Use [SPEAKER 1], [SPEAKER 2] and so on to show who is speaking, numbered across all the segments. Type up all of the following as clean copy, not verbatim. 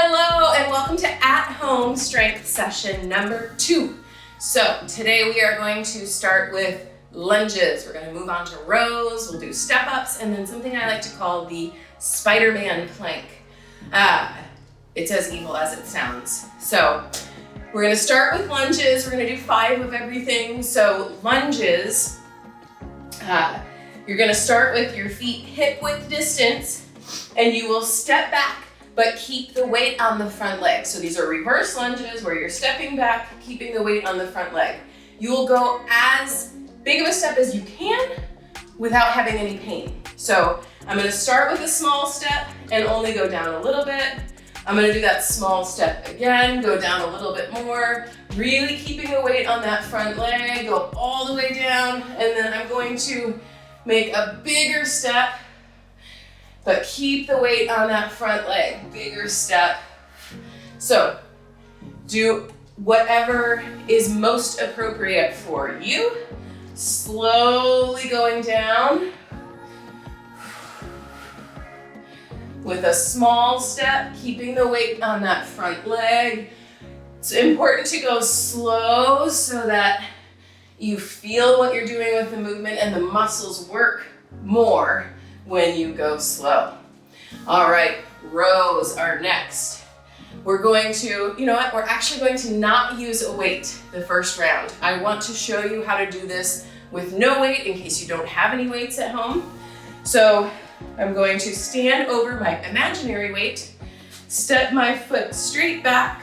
[SPEAKER 1] Hello and welcome to at-home strength session number 2. So today we are going to start with lunges. We're going to move on to rows, we'll do step-ups, and then something I like to call the Spiderman Plank. It's as evil as it sounds. So we're going to start with lunges. We're going to do 5 of everything. So lunges, you're going to start with your feet hip width distance, and you will step back but keep the weight on the front leg. So these are reverse lunges where you're stepping back, keeping the weight on the front leg. You will go as big of a step as you can without having any pain. So I'm gonna start with a small step and only go down a little bit. I'm gonna do that small step again, go down a little bit more, really keeping the weight on that front leg, go all the way down, and then I'm going to make a bigger step, but keep the weight on that front leg, bigger step. So do whatever is most appropriate for you. Slowly going down with a small step, keeping the weight on that front leg. It's important to go slow so that you feel what you're doing with the movement and the muscles work more when you go slow. All right, rows are next. We're going to, we're actually going to not use a weight the first round. I want to show you how to do this with no weight in case you don't have any weights at home. So I'm going to stand over my imaginary weight, step my foot straight back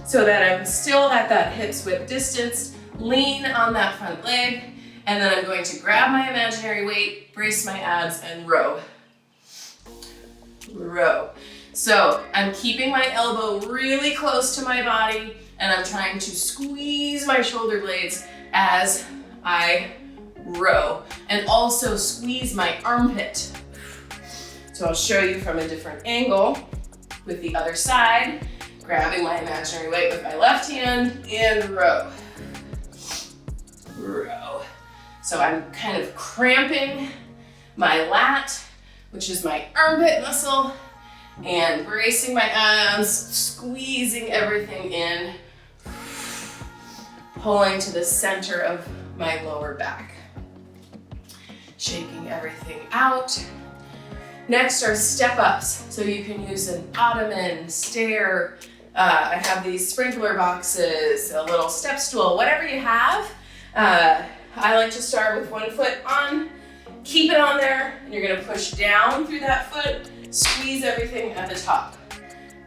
[SPEAKER 1] so that I'm still at that hips width distance, lean on that front leg, and then I'm going to grab my imaginary weight, brace my abs, and row. Row. So I'm keeping my elbow really close to my body, and I'm trying to squeeze my shoulder blades as I row, and also squeeze my armpit. So I'll show you from a different angle with the other side, grabbing my imaginary weight with my left hand, and row. Row. So I'm kind of cramping my lat, which is my armpit muscle, and bracing my abs, squeezing everything in, pulling to the center of my lower back. Shaking everything out. Next are step-ups. So you can use an ottoman, stair, I have these sprinkler boxes, a little step stool, whatever you have. I like to start with one foot on, keep it on there, and you're gonna push down through that foot, squeeze everything at the top.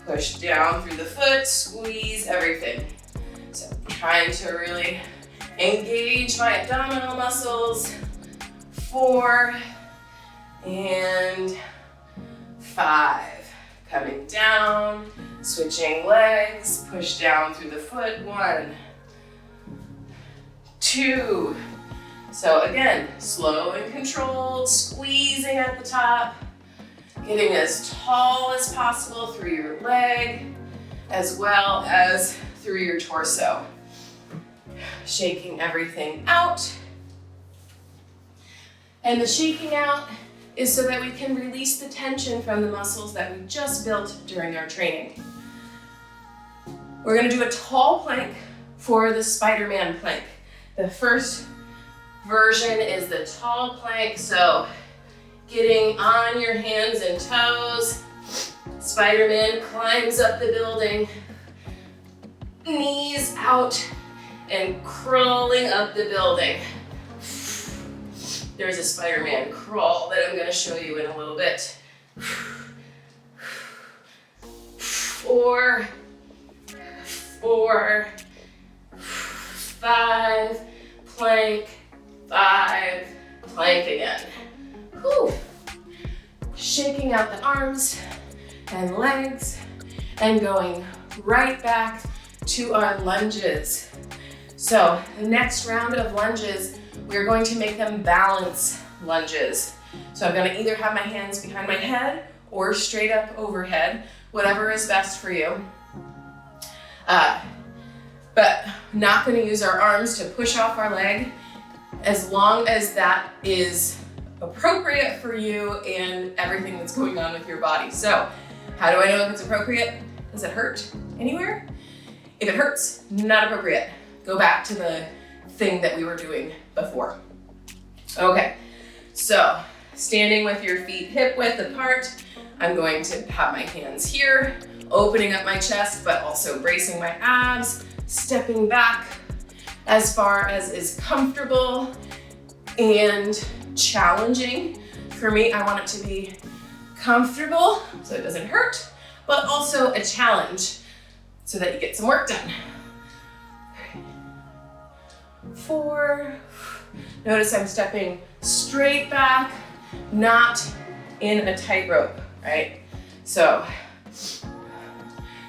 [SPEAKER 1] Push down through the foot, squeeze everything. So I'm trying to really engage my abdominal muscles. 4 and 5. Coming down, switching legs, push down through the foot. 1, 2. So again, slow and controlled, squeezing at the top, getting as tall as possible through your leg, as well as through your torso. Shaking everything out. And the shaking out is so that we can release the tension from the muscles that we just built during our training. We're gonna do a tall plank for the Spiderman Plank. The first version is the tall plank, so getting on your hands and toes. Spider-Man climbs up the building, knees out, and crawling up the building. There's a Spider-Man crawl that I'm gonna show you in a little bit. 4, 4, 5, plank, 5, plank again. Whew. Shaking out the arms and legs and going right back to our lunges. So the next round of lunges, we're going to make them balance lunges. So I'm gonna either have my hands behind my head or straight up overhead, whatever is best for you. But not gonna use our arms to push off our leg as long as that is appropriate for you and everything that's going on with your body. So how do I know if it's appropriate? Does it hurt anywhere? If it hurts, not appropriate. Go back to the thing that we were doing before. Okay, so standing with your feet hip width apart, I'm going to have my hands here, opening up my chest, but also bracing my abs, stepping back as far as is comfortable and challenging. For me, I want it to be comfortable so it doesn't hurt, but also a challenge so that you get some work done. 4. Notice I'm stepping straight back, not in a tightrope, right? So,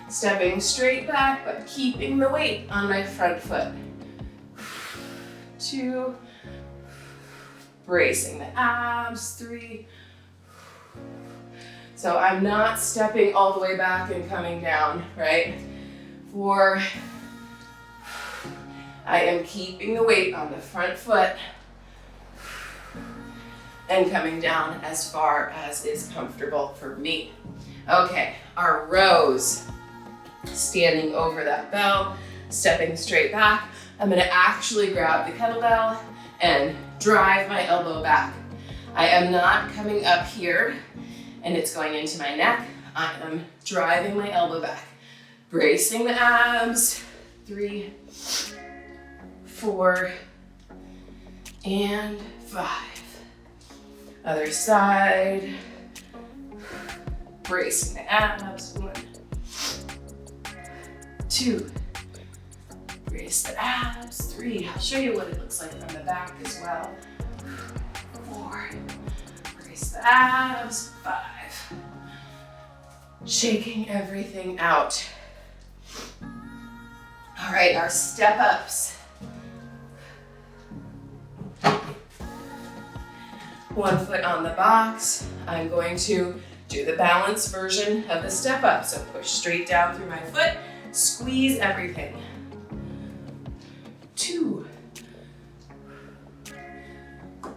[SPEAKER 1] stepping straight back, but keeping the weight on my front foot. 2. Bracing the abs. 3. So I'm not stepping all the way back and coming down, right? 4. I am keeping the weight on the front foot and coming down as far as is comfortable for me. Okay, our rows. Standing over that bell, stepping straight back. I'm gonna actually grab the kettlebell and drive my elbow back. I am not coming up here and it's going into my neck. I am driving my elbow back. Bracing the abs. 3, 4, and 5. Other side. Bracing the abs. 1, 2. Brace the abs. 3. I'll show you what it looks like from the back as well. 4. Brace the abs. 5. Shaking everything out. All right, our step ups. 1 foot on the box. I'm going to do the balance version of the step up. So push straight down through my foot, squeeze everything. 2,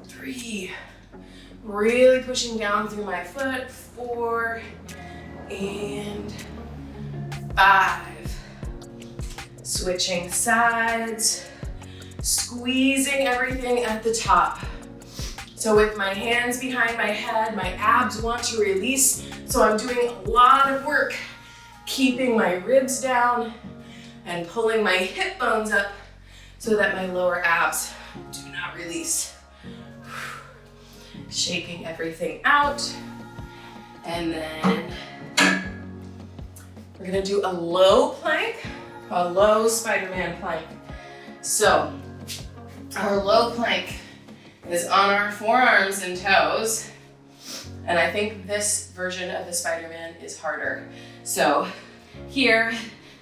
[SPEAKER 1] 3, really pushing down through my foot. 4 and 5. Switching sides, squeezing everything at the top. So with my hands behind my head, my abs want to release, so I'm doing a lot of work keeping my ribs down and pulling my hip bones up so that my lower abs do not release. Shaking everything out. And then we're gonna do a low plank, a low Spiderman plank. So our low plank is on our forearms and toes. And I think this version of the Spider-Man is harder. So here,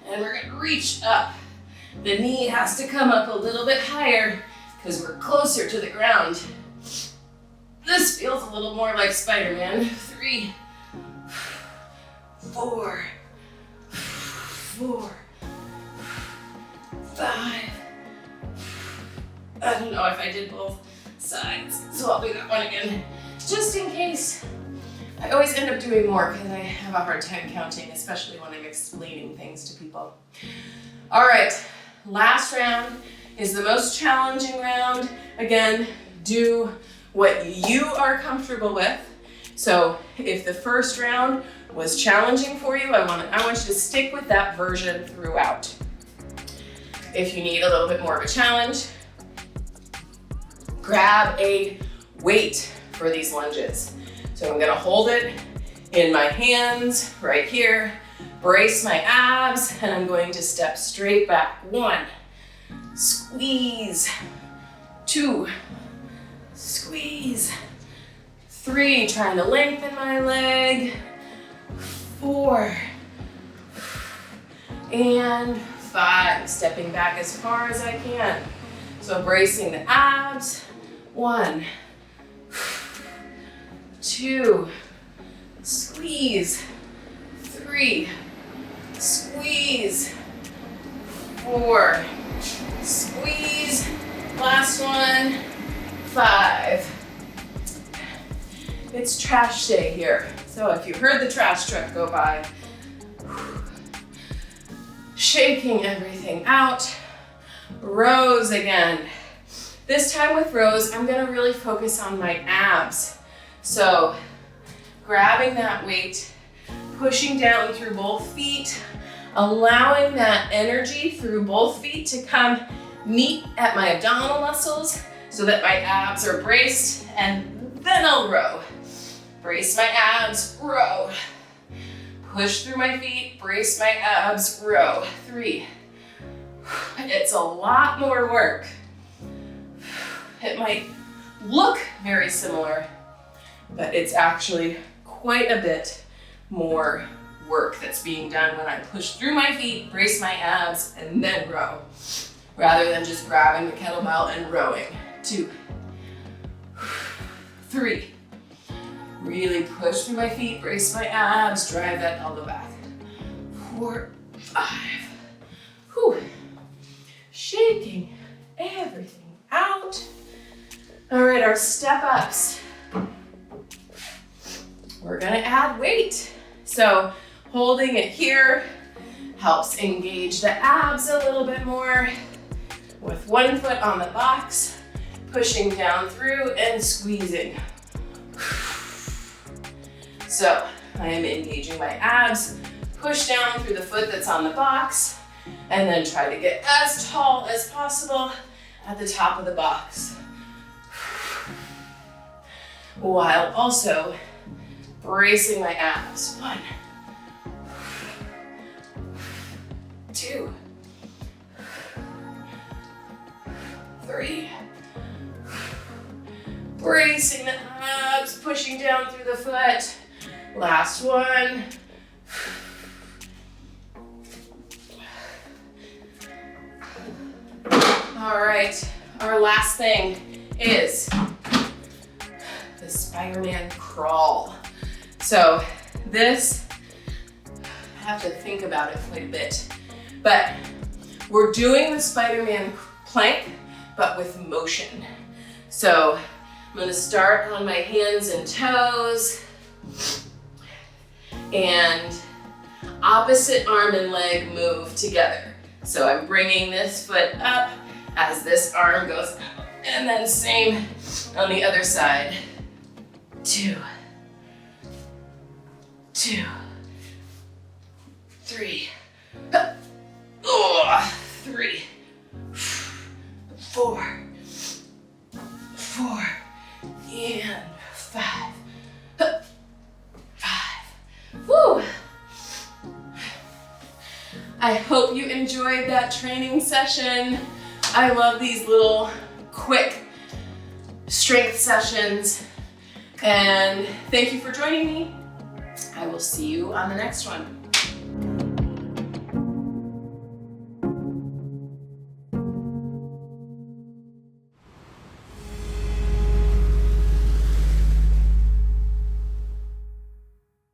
[SPEAKER 1] and we're gonna reach up. The knee has to come up a little bit higher because we're closer to the ground. This feels a little more like Spider-Man. 3, 4, 4, 5. I don't know if I did both sides, so I'll do that one again, just in case. I always end up doing more because I have a hard time counting, especially when I'm explaining things to people. All right, last round is the most challenging round. Again, do what you are comfortable with. So if the first round was challenging for you, I want you to stick with that version throughout. If you need a little bit more of a challenge, grab a weight for these lunges. So I'm gonna hold it in my hands right here, brace my abs, and I'm going to step straight back. 1, squeeze. 2, squeeze. 3, trying to lengthen my leg. 4, and 5, stepping back as far as I can. So bracing the abs. 1, 2, squeeze. 3, squeeze. 4, squeeze. Last one. 5. It's trash day here. So if you heard the trash truck go by, shaking everything out. Rows again. This time with rows, I'm gonna really focus on my abs. So grabbing that weight, pushing down through both feet, allowing that energy through both feet to come meet at my abdominal muscles so that my abs are braced, and then I'll row. Brace my abs, row. Push through my feet, brace my abs, row. 3. It's a lot more work. It might look very similar, but it's actually quite a bit more work that's being done when I push through my feet, brace my abs, and then row, rather than just grabbing the kettlebell and rowing. 2, 3. Really push through my feet, brace my abs, drive that elbow back. 4, 5. Whew. Shaking everything out. All right, our step ups. We're gonna add weight. So holding it here helps engage the abs a little bit more. With one foot on the box, pushing down through and squeezing. So I am engaging my abs, push down through the foot that's on the box, and then try to get as tall as possible at the top of the box, while also bracing my abs. 1, 2, 3. Bracing the abs, pushing down through the foot. Last one. All right, our last thing is the Spiderman crawl. So this, I have to think about it quite a bit, but we're doing the Spiderman plank, but with motion. So I'm gonna start on my hands and toes, and opposite arm and leg move together. So I'm bringing this foot up as this arm goes up, and then same on the other side. 2, 2, 3, 3, 4, 4, and 5. 5. Woo! I hope you enjoyed that training session. I love these little quick strength sessions. And thank you for joining me. I will see you on the next one.